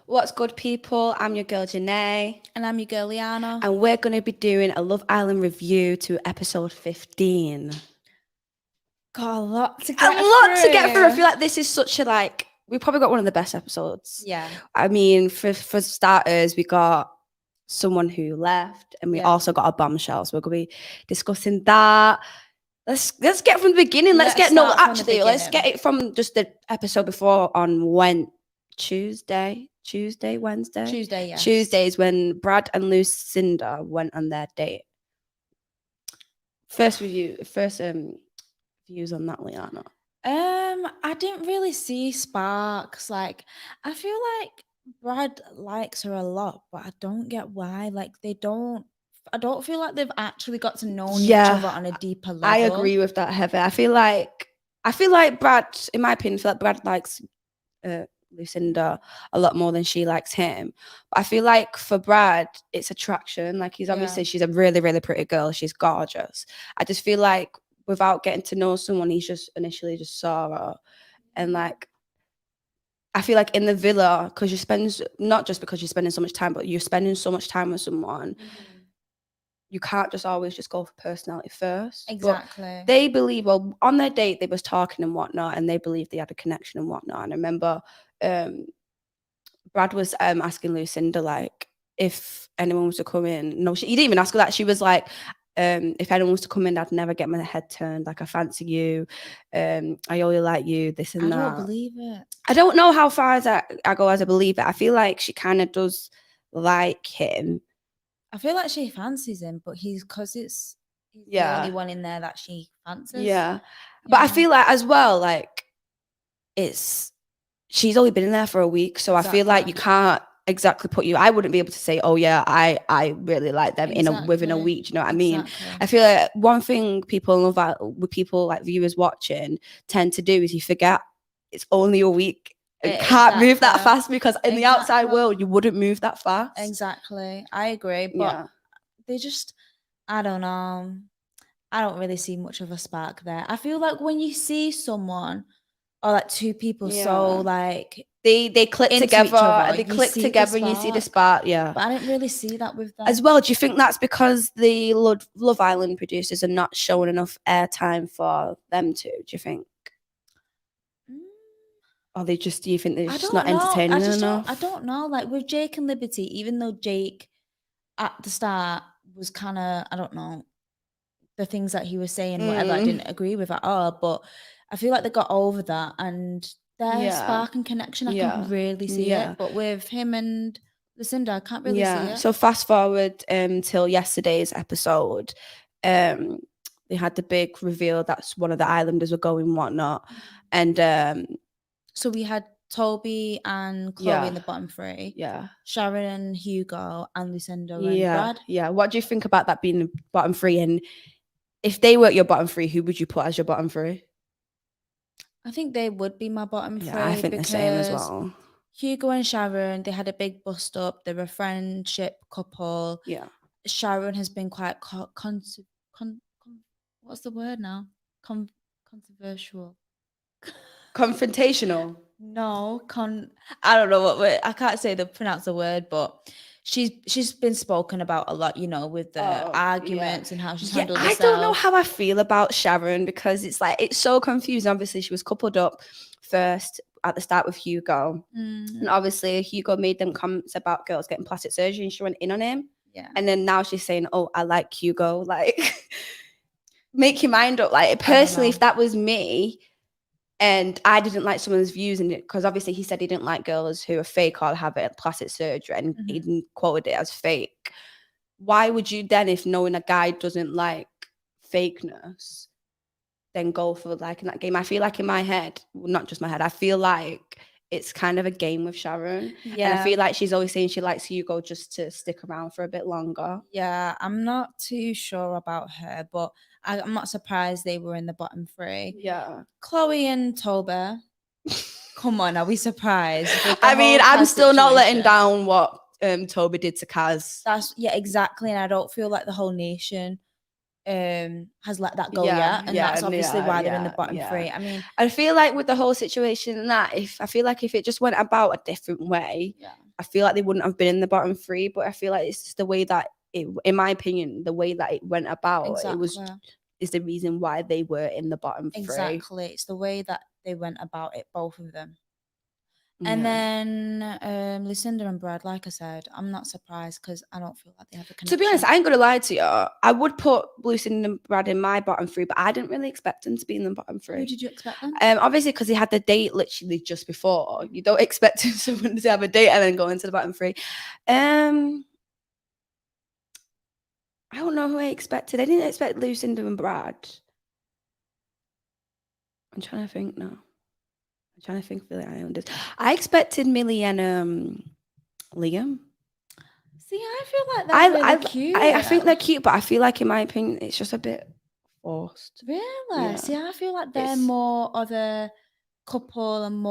What's good, people? I'm your girl, Janay. And I'm your girl, Liana. And we're going to be doing a Love Island review to episode 15. Got a lot to A get lot to get through. I through. feel like this is such a, we probably got one of the best episodes. Yeah. I mean, for starters, we got someone who left and we also got a bombshell. So we're going to be discussing that. Let's get from the beginning. Let's get it from just the episode before on Tuesday, Wednesday. Yes. Tuesday is when Brad and Lucinda went on their date. First views on that, Liana. I didn't really see sparks. Like, I feel like Brad likes her a lot, but I don't get why. Like, I don't feel like they've actually got to know each other on a deeper level. I agree with that, Heather. I feel like Brad, in my opinion, Brad likes Lucinda a lot more than she likes him. But I feel like for Brad, it's attraction. Like, she's a really, really pretty girl. She's gorgeous. I just feel like without getting to know someone, he's just initially just saw her. And like, I feel like in the villa, because not just because you're spending so much time, but you're spending so much time with someone, you can't just always just go for personality first. Exactly. But they believe, well, on their date, they was talking and whatnot, and they believed they had a connection and whatnot. And I remember Brad was asking Lucinda, like, if anyone was to come in. No, he didn't even ask her that. She was like, if anyone was to come in, I'd never get my head turned. Like, I fancy you. I only like you, this and that. I don't believe it. I don't know how far as I go as I believe it. I feel like she kind of does like him. I feel like she fancies him, but he's the only one in there that she fancies. Yeah. But I feel like as well, like, she's only been in there for a week, so exactly. I feel like you can't exactly I wouldn't be able to say, oh yeah, I really like them within a week. Do you know what I mean? I feel like one thing people love with people like viewers watching tend to do is you forget it's only a week. You can't move that fast because in the outside world you wouldn't move that fast. Exactly. I agree. But they just, I don't know. I don't really see much of a spark there. I feel like when you see someone or like two people so like they click together, they click together and you see the spark. Yeah. But I didn't really see that with them. As well, do you think that's because the Love Island producers are not showing enough airtime for them to? Do you think? Or do you think they're just not entertaining enough? I don't know. Like with Jake and Liberty, even though Jake at the start was kind of, I don't know, the things that he was saying, whatever, I didn't agree with at all. But I feel like they got over that and their spark and connection, I can really see it. But with him and Lucinda, I can't really see it. So fast forward till yesterday's episode. They had the big reveal that's one of the islanders were going whatnot. And so we had Toby and Chloe in the bottom three. Yeah. Sharon and Hugo and Lucinda and Brad. Yeah. What do you think about that being the bottom three? And if they were your bottom three, who would you put as your bottom three? I think they would be my bottom three. I think the same as well. Hugo and Sharon, they had a big bust up. They're a friendship couple. Yeah. Sharon has been quite what's the word now? Controversial. Confrontational. No, I don't know what word. I can't pronounce the word, but she's been spoken about a lot, with the arguments and how she's handled herself. I don't know how I feel about Sharon because it's so confusing. Obviously, she was coupled up first at the start with Hugo, and obviously Hugo made them comments about girls getting plastic surgery, and she went in on him. Yeah, and then now she's saying, "Oh, I like Hugo." Like, make your mind up. Like, personally, if that was me. And I didn't like someone's views in it because obviously he said he didn't like girls who are fake or have plastic surgery, and he quoted it as fake. Why would you then, if knowing a guy doesn't like fakeness, then go for like in that game? I feel like in my head, well, not just my head, I feel like it's kind of a game with Sharon. Yeah. And I feel like she's always saying she likes Hugo just to stick around for a bit longer. Yeah, I'm not too sure about her, but I'm not surprised they were in the bottom three. Yeah. Chloe and Toby. Come on, are we surprised? I mean, I'm still not letting down what Toby did to Kaz. Exactly. And I don't feel like the whole nation has let that go yet. And that's obviously why they're in the bottom three. I mean, I feel like with the whole situation and that, if it just went about a different way, I feel like they wouldn't have been in the bottom three, but I feel like it's just the way that it, in my opinion, the way that it went about, is the reason why they were in the bottom three. Exactly. It's the way that they went about it, both of them. And then Lucinda and Brad, like I said, I'm not surprised because I don't feel like they have a connection. To be honest, I ain't gonna lie to you. I would put Lucinda and Brad in my bottom three, but I didn't really expect them to be in the bottom three. Who did you expect them? Obviously because they had the date literally just before. You don't expect someone to have a date and then go into the bottom three. I don't know who I expected. I didn't expect Lucinda and Brad. I'm trying to think now. I'm trying to think for the Islanders. I expected Millie and Liam. See, I feel like they're really cute. I think they're cute, but I feel like, in my opinion, it's just a bit forced. Really? Yeah. See, I feel like they're more of a couple and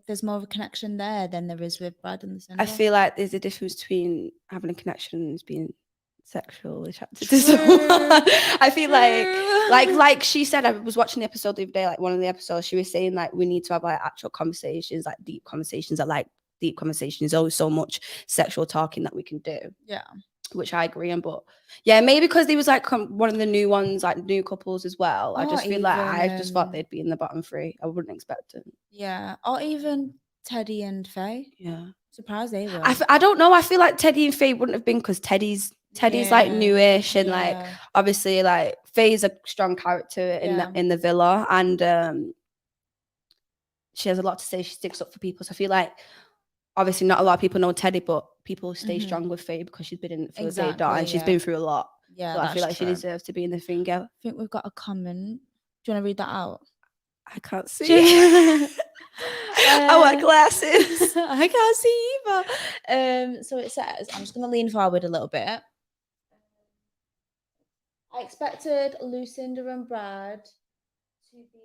there's more of a connection there than there is with Brad and Lucinda. I feel like there's a difference between having a connection and being sexually attracted to someone. I feel like she said, I was watching the episode the other day, like one of the episodes, she was saying like we need to have like actual conversations, like deep conversations. That like deep conversations, always so much sexual talking that we can do. Yeah, which I agree on. But yeah, maybe because they was like one of the new ones, like new couples as well. I just feel like I just thought they'd be in the bottom three. I wouldn't expect it. Yeah, or even Teddy and Faye. Yeah, surprised they were. I don't know. I feel like Teddy and Faye wouldn't have been because Teddy's like newish and like obviously like Faye's a strong character in the villa and she has a lot to say. She sticks up for people. So I feel like obviously not a lot of people know Teddy, but people stay strong with Faye because she's been in it for a day and she's been through a lot. Yeah, so I feel like she deserves to be in the thing. Yeah. I think we've got a comment. Do you want to read that out? I can't see. I wear glasses. I can't see either. So it says, I'm just going to lean forward a little bit. I expected Lucinda and Brad to be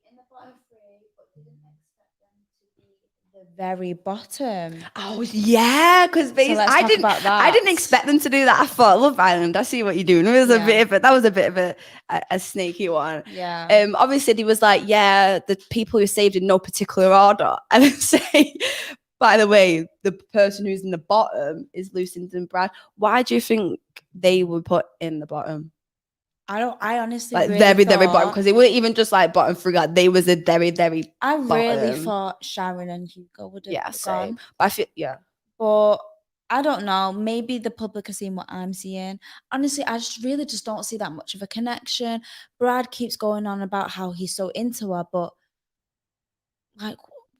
in the bottom three, but didn't expect them to be the very bottom. Oh yeah, because I didn't expect them to do that. I thought Love Island. I see what you're doing. It was a bit of that was a bit of a snaky one. Yeah. Obviously he was like, yeah, the people who saved in no particular order, and then say, by the way, the person who's in the bottom is Lucinda and Brad. Why do you think they were put in the bottom? I honestly like really very bottom, because they weren't even just like bottom three. Like they was a very I really thought Sharon and Hugo would have gone. But I feel but I don't know. Maybe the public are seeing what I'm seeing. Honestly, I just don't see that much of a connection. Brad keeps going on about how he's so into her, but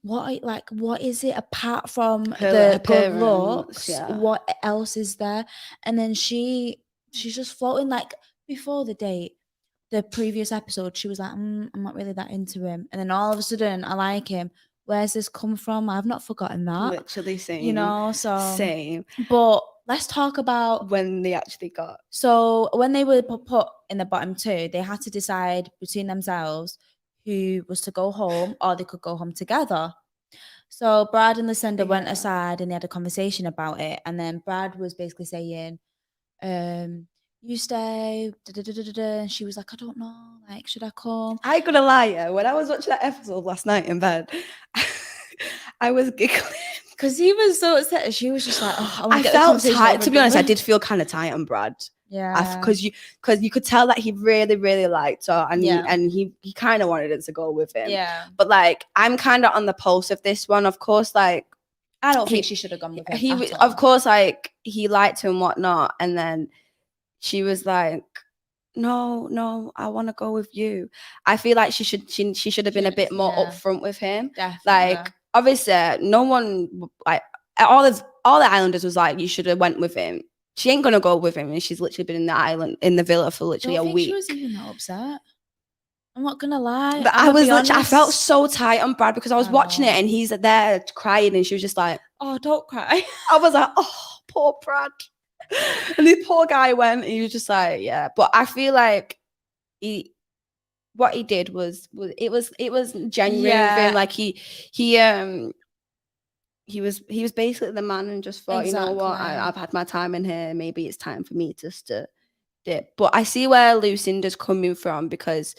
what is it apart from the good looks? What else is there? And then she's just floating like. Before the date, the previous episode, she was like, I'm not really that into him. And then all of a sudden, I like him. Where's this come from? I've not forgotten that. Literally same. You know, so. Same. But let's talk about. When they actually got. So when they were put in the bottom two, they had to decide between themselves who was to go home or they could go home together. So Brad and Lucinda went aside and they had a conversation about it. And then Brad was basically saying, you stay, and she was like, I don't know, like, should I come? I ain't gonna lie, when I was watching that episode last night in bed, I was giggling because he was so upset, and she was just like, oh, I felt tight. To be honest, I did feel kind of tight on Brad. Yeah, because you could tell that he really, really liked her, and he kind of wanted it to go with him. Yeah, but like I'm kind of on the pulse of this one. Of course, like I don't think she should have gone with him. Of course, like he liked her and whatnot, and then. She was like, no, I want to go with you. I feel like she should have been a bit more upfront with him. Definitely. Like, obviously, no one, like, all the Islanders was like, you should have went with him. She ain't going to go with him. And she's literally been in the villa for literally a week. She was even that upset. I'm not going to lie. But I felt so tight on Brad because I was watching it and he's there crying and she was just like, oh, don't cry. I was like, oh, poor Brad. And the poor guy went, and he was just like, yeah. But I feel like what he did was genuine with him. Like he was basically the man and just thought, you know what, I've had my time in here. Maybe it's time for me just to dip. But I see where Lucinda's coming from because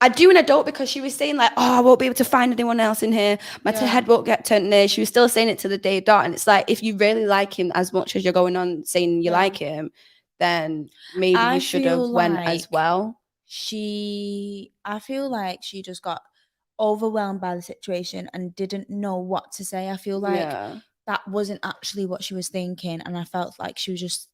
I do and I don't, because she was saying like, oh, I won't be able to find anyone else in here. My head won't get turned near. She was still saying it to the day dot. And it's like, if you really like him as much as you're going on saying you like him, then maybe you should have went as well. I feel like she just got overwhelmed by the situation and didn't know what to say. I feel like that wasn't actually what she was thinking. And I felt like she was just,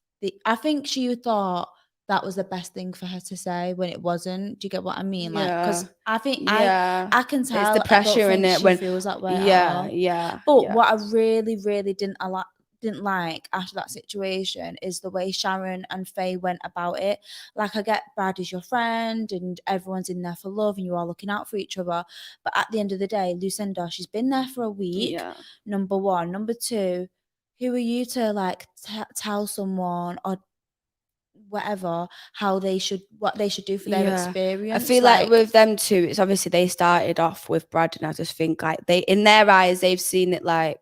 I think she thought that was the best thing for her to say when it wasn't. Do you get what I mean? Like, because I think I can tell it's the pressure in it when she feels that way. But what I really, really didn't like after that situation is the way Sharon and Faye went about it. Like, I get Brad is your friend and everyone's in there for love and you are looking out for each other. But at the end of the day, Lucinda, she's been there for a week. Number one. Number two, who are you to like tell someone or whatever what they should do for their experience? I feel like with them two, it's obviously they started off with Brad, and I just think like they, in their eyes, they've seen it like,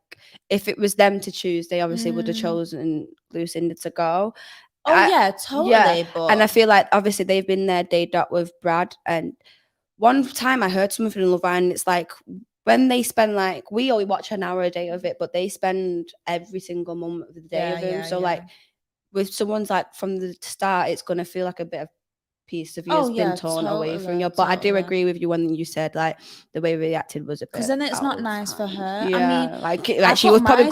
if it was them to choose, they obviously would have chosen Lucinda to go. Totally. But and I feel like obviously they've been there day dot with Brad. And one time I heard something in Love Island, it's like when they spend like, we only watch an hour a day of it, but they spend every single moment of the day of him. So like, with someone's like from the start, it's gonna feel like a bit of piece of you has been torn away from you. But I do agree with you when you said like the way we reacted was a bit, because then it's not nice for her. Yeah, I mean, like she was probably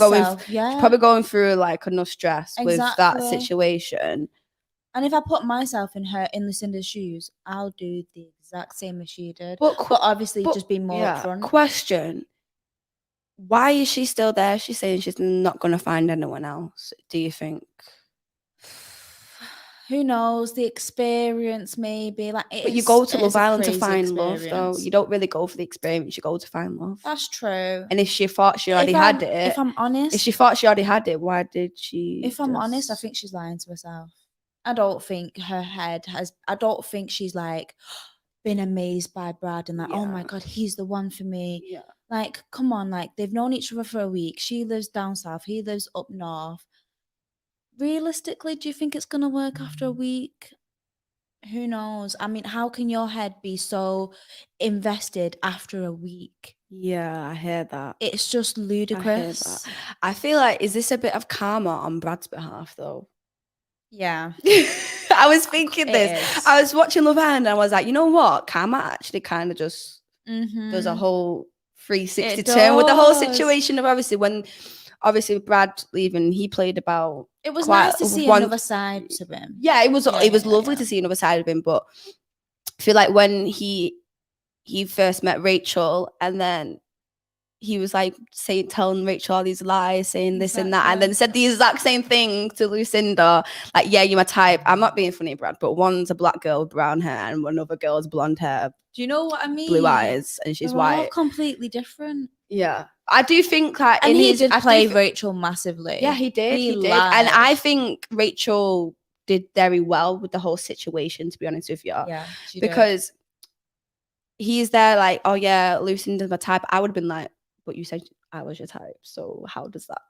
going through like enough stress with that situation. And if I put myself in Lucinda's shoes, I'll do the exact same as she did. But obviously, just be more upfront. Question: why is she still there? She's saying she's not going to find anyone else. Do you think? Who knows? The experience, maybe. Like, but you go to Love Island to find love, though. You don't really go for the experience. You go to find love. That's true. And if she thought she already had it, if I'm honest, if she thought she already had it, why did she? If I'm honest, I think she's lying to herself. I don't think her head has. I don't think she's like been amazed by Brad and like, oh my god, he's the one for me. Yeah. Like, come on, like they've known each other for a week. She lives down south. He lives up north. Realistically, do you think it's gonna work after a week? Who knows? I mean, how can your head be so invested after a week? Yeah, I hear that. It's just ludicrous. I feel like, is this a bit of karma on Brad's behalf, though? Yeah. I was thinking this. I was watching Love Island and I was like, you know what? Karma actually kind of just does a whole 360 turn with the whole situation of obviously Brad leaving. He played about. It was nice to see another side to him. Yeah, it was. It was lovely to see another side of him. But I feel like when he first met Rachel, and then he was like telling Rachel all these lies, saying this and that, and then said the exact same thing to Lucinda. Like, yeah, you're my type. I'm not being funny, Brad, but one's a black girl with brown hair, and another girl has blonde hair. Do you know what I mean? Blue eyes, and she's white. All completely different. Yeah, I do think that, and he did play Rachel massively. Yeah, he did. He did, and I think Rachel did very well with the whole situation. To be honest with you, yeah, because he's there like, oh yeah, Lucinda's my type. I would have been like, but you said I was your type, so how does that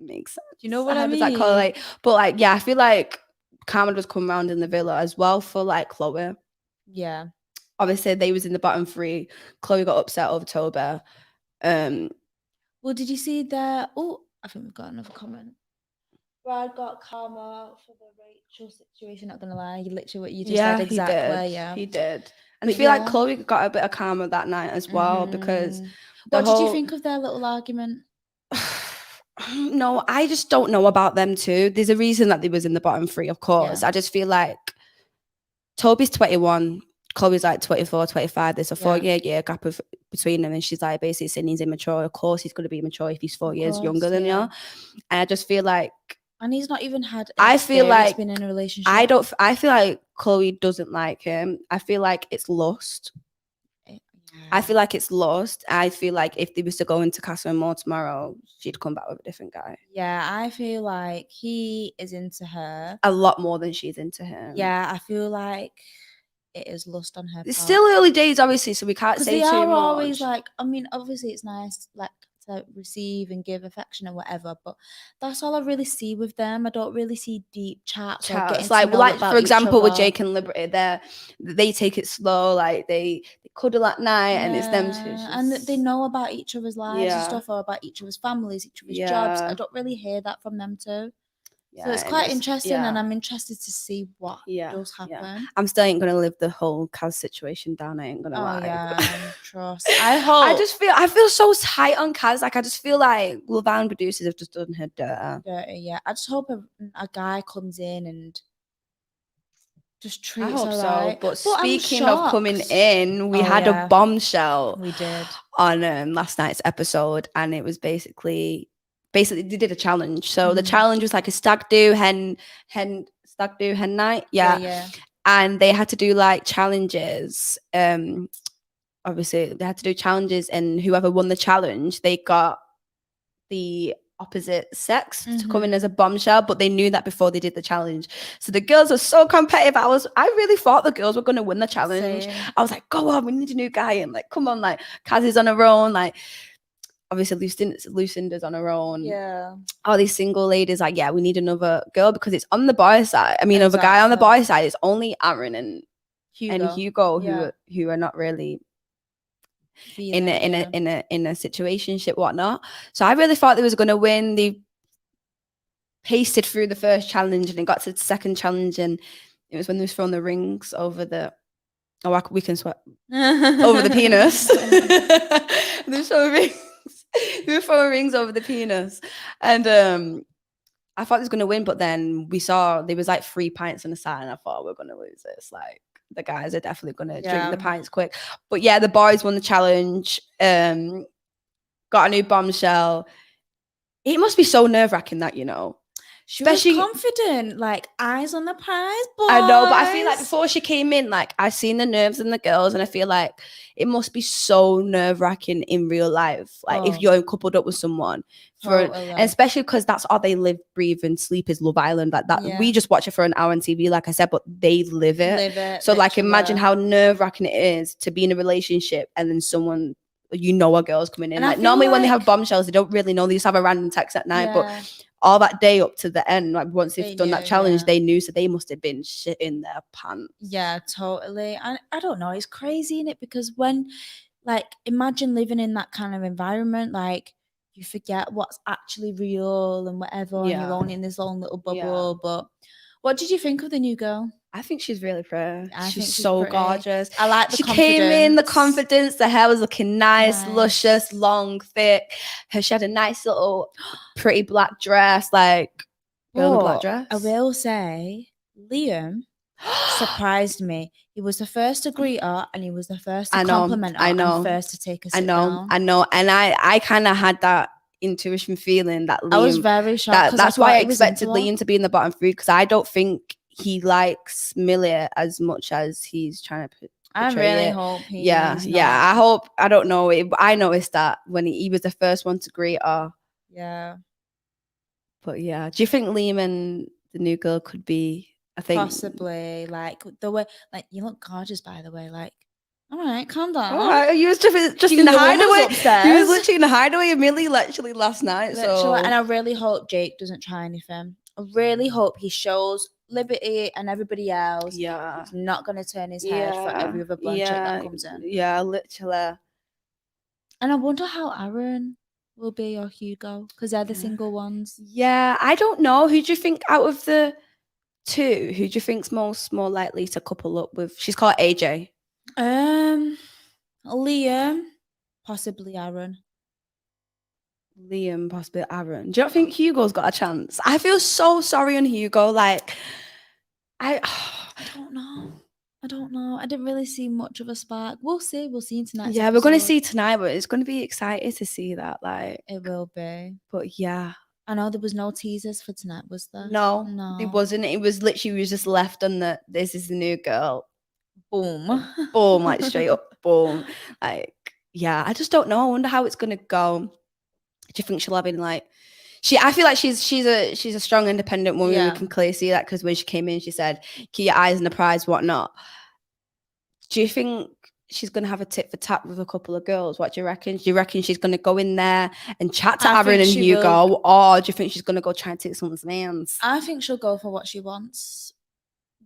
make sense? You know what I mean? Does that correlate? But like, yeah, I feel like karma does come around in the villa as well for like Chloe. Yeah, obviously they was in the bottom three. Chloe got upset over Toby. Well, did you see that? Oh, I think we've got another comment. Brad got karma for the Rachel situation. Not gonna lie, literally what you just said exactly. He did. And I feel like Chloe got a bit of karma that night as well because. What did you think of their little argument? No, I just don't know about them two. There's a reason that they was in the bottom three, of course. I just feel like Toby's 21, Chloe's like 24, 25. There's a 4-year gap between them, and she's like basically saying he's immature. Of course, he's going to be immature if he's 4 years younger than you. And I just feel like, and he's not even had. I feel like been in a relationship. I feel like Chloe doesn't like him. I feel like it's lust. I feel like it's lost. I feel like if they was to go into Castle and More tomorrow, she'd come back with a different guy. Yeah, I feel like he is into her a lot more than she's into him. Yeah, I feel like it is lust on her part. It's still early days, obviously, so we can't say too much. They are always like, I mean, obviously it's nice like to receive and give affection or whatever. But that's all I really see with them. I don't really see deep chats or getting like, to know like about for example, each with other. Jake and Liberty, they take it slow, like they cuddle at night, and it's them two. And they know about each other's lives and Yeah. stuff, or about each other's families, each other's Yeah. jobs. I don't really hear that from them too. Yeah, So it's and quite interesting, yeah. and I'm interested to see what does happen. Yeah. I'm still ain't gonna live the whole Kaz situation down. I ain't gonna lie. Yeah, trust. I hope. I feel so tight on Kaz. Like, I just feel like Love Island producers have just done her dirty. Yeah, I just hope a guy comes in and just treats I hope her so. right. But speaking of coming in, we had a bombshell. We did on last night's episode, and it was basically they did a challenge. So the challenge was like a stag do hen night. Yeah. And they had to do like challenges. Obviously they had to do challenges, and whoever won the challenge, they got the opposite sex to come in as a bombshell, but they knew that before they did the challenge. So the girls are so competitive. I really thought the girls were going to win the challenge. Same. I was like, go on, we need a new guy, and like, come on, like Kaz is on her own, like obviously Lucinda's on her own. Yeah. All these single ladies, like, yeah, we need another girl, because it's on the boy side. I mean, of a guy on the boy side, it's only Aaron and Hugo who are not really in a situationship, whatnot. So I really thought they was going to win. They pasted through the first challenge, and it got to the second challenge, and it was when they was throwing the rings over the we can sweat over the penis. They were throwing rings over the penis, and I thought they was going to win, but then we saw there was like 3 pints on the side, and I thought we're going to lose this. Like, the guys are definitely going to drink the pints quick. But yeah, the boys won the challenge, got a new bombshell. It must be so nerve-wracking that, she was confident, like eyes on the prize, boys. I know, but I feel like before she came in, like, I seen the nerves in the girls, and I feel like it must be so nerve-wracking in real life, like if you're coupled up with someone, and especially because that's all they live, breathe, and sleep is Love Island. Like that, we just watch it for an hour on TV, like I said, but they live it. So literally. Like, imagine how nerve-wracking it is to be in a relationship and then someone, a girl's coming in. And like, normally when they have bombshells, they don't really know. They just have a random text at night, but all that day up to the end, like once they've done that challenge, they knew, so they must have been shit in their pants. Yeah, totally. And I don't know, it's crazy, innit? Because when, like, imagine living in that kind of environment, like, you forget what's actually real and whatever, and you're only in this own little bubble. But what did you think of the new girl? I think she's really pretty. She's so pretty. Gorgeous. I like the confidence. She came in, the confidence, the hair was looking nice, luscious, long, thick. She had a nice little pretty black dress, like girl in a black dress. I will say, Liam surprised me. He was the first to greet her, and he was the first to compliment her, and first to take her sit down. I know. And I kind of had that intuition feeling that Liam, I was very shocked. That's why I expected Liam to be in the bottom 3, because I don't think he likes Millie as much as he's trying to I really hope he is not. I don't know. I noticed that when he was the first one to greet her. Yeah. But yeah, do you think Liam and the new girl could be a thing? Possibly. Like, the way, like, you look gorgeous, by the way. Like, all right, calm down. All right, you was just in the hideaway upstairs. He was literally in the hideaway of Millie literally last night. So. And I really hope Jake doesn't try anything. I really hope he shows Liberty and everybody else. Yeah. He's not going to turn his head for every other blonde chick that comes in. Yeah, literally. And I wonder how Aaron will be, or Hugo, because they're the single ones. Yeah, I don't know. Who do you think out of the 2, who do you think's more likely to couple up with? She's called AJ. Liam, possibly Aaron. Liam, possibly Aaron. Do you not think Hugo's got a chance? I feel so sorry on Hugo. Like, I don't know. I didn't really see much of a spark. We'll see. We'll see tonight. Yeah, we're going to see tonight, but it's going to be exciting to see that. Like, it will be. But yeah. I know there was no teasers for tonight, was there? No, there wasn't. It was literally, we was just left on this is the new girl. Boom. Boom, like straight up, boom. Like, yeah, I just don't know. I wonder how it's going to go. Do you think she'll have been like, I feel like she's a strong, independent woman. Yeah. We can clearly see that, because when she came in, she said, keep your eyes on the prize, whatnot. Do you think she's going to have a tit for tat with a couple of girls. What do you reckon? Do you reckon she's going to go in there and chat to I Aaron think and she Hugo? will. Or do you think she's going to go try and take someone's mans? I think she'll go for what she wants.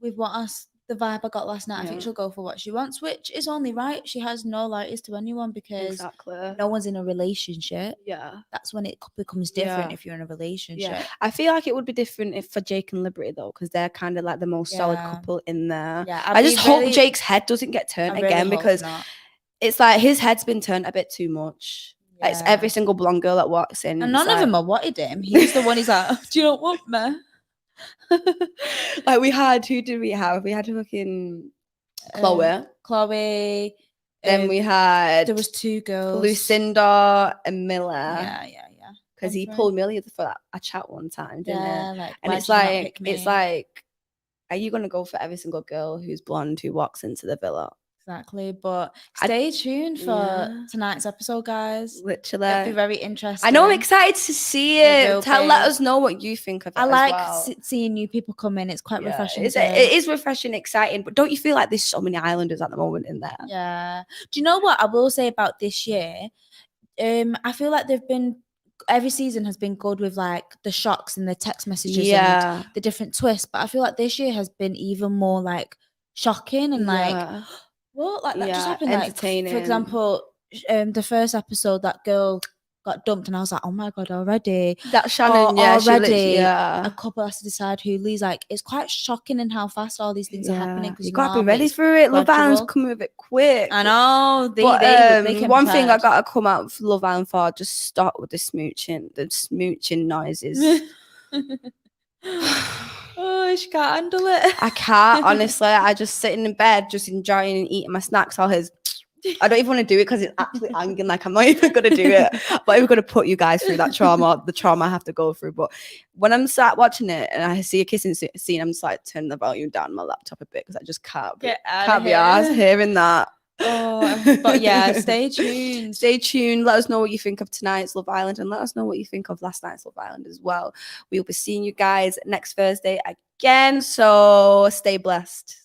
With the vibe I got last night, I think Yeah. she'll go for what she wants, which is only right. She has no loyalties to anyone because Exactly. no one's in a relationship. Yeah. That's when it becomes different Yeah. if you're in a relationship. Yeah. I feel like it would be different if for Jake and Liberty though, because they're kind of like the most solid Yeah. couple in there. Yeah, I just hope Jake's head doesn't get turned I really again, hope because not. it's like his head's been turned a bit too much. Like, it's every Yeah. single blonde girl that walks in. And it's none of like- them have wanted him. He's the one. He's like, do you not want me? Like, who did we have? We had fucking Chloe. Then we had there was 2 girls, Lucinda and Miller. Yeah. Because he pulled Millie for a chat one time, didn't Yeah, he? like, And why it's did you not like, pick me? it's like, are you gonna go for every single girl who's blonde who walks into the villa? Exactly. But stay tuned for tonight's episode, guys. Literally, it'll be very interesting. I know, I'm excited to see it. Let us know what you think of it. I like as well. seeing new people come in. It's quite refreshing. It is refreshing, exciting. But don't you feel like there's so many Islanders at the moment in there? Yeah. Do you know what I will say about this year? I feel like every season has been good with like the shocks and the text messages and the different twists. But I feel like this year has been even more like shocking and like, what? Like that just happened. Entertaining. Like, for example, the first episode, that girl got dumped, and I was like, oh my god, already. That Shannon, already. A couple has to decide who leaves. Like, it's quite shocking in how fast all these things are happening. You gotta be ready for it. Love Island's coming with it quick. I know. They one thing I gotta come out of Love Island for: just stop with the smooching noises. Oh, she can't handle it. I can't, honestly. I just sitting in bed, just enjoying and eating my snacks. All his, I don't even want to do it because it's actually hanging. Like, I'm not even gonna do it. I'm not even gonna put you guys through that trauma, the trauma I have to go through. But when I'm sat watching it and I see a kissing scene, I'm just like turning the volume down on my laptop a bit because I just can't be arsed hearing that. Oh, but yeah, stay tuned. Stay tuned. Let us know what you think of tonight's Love Island, and let us know what you think of last night's Love Island as well. We'll be seeing you guys next Thursday again, so stay blessed.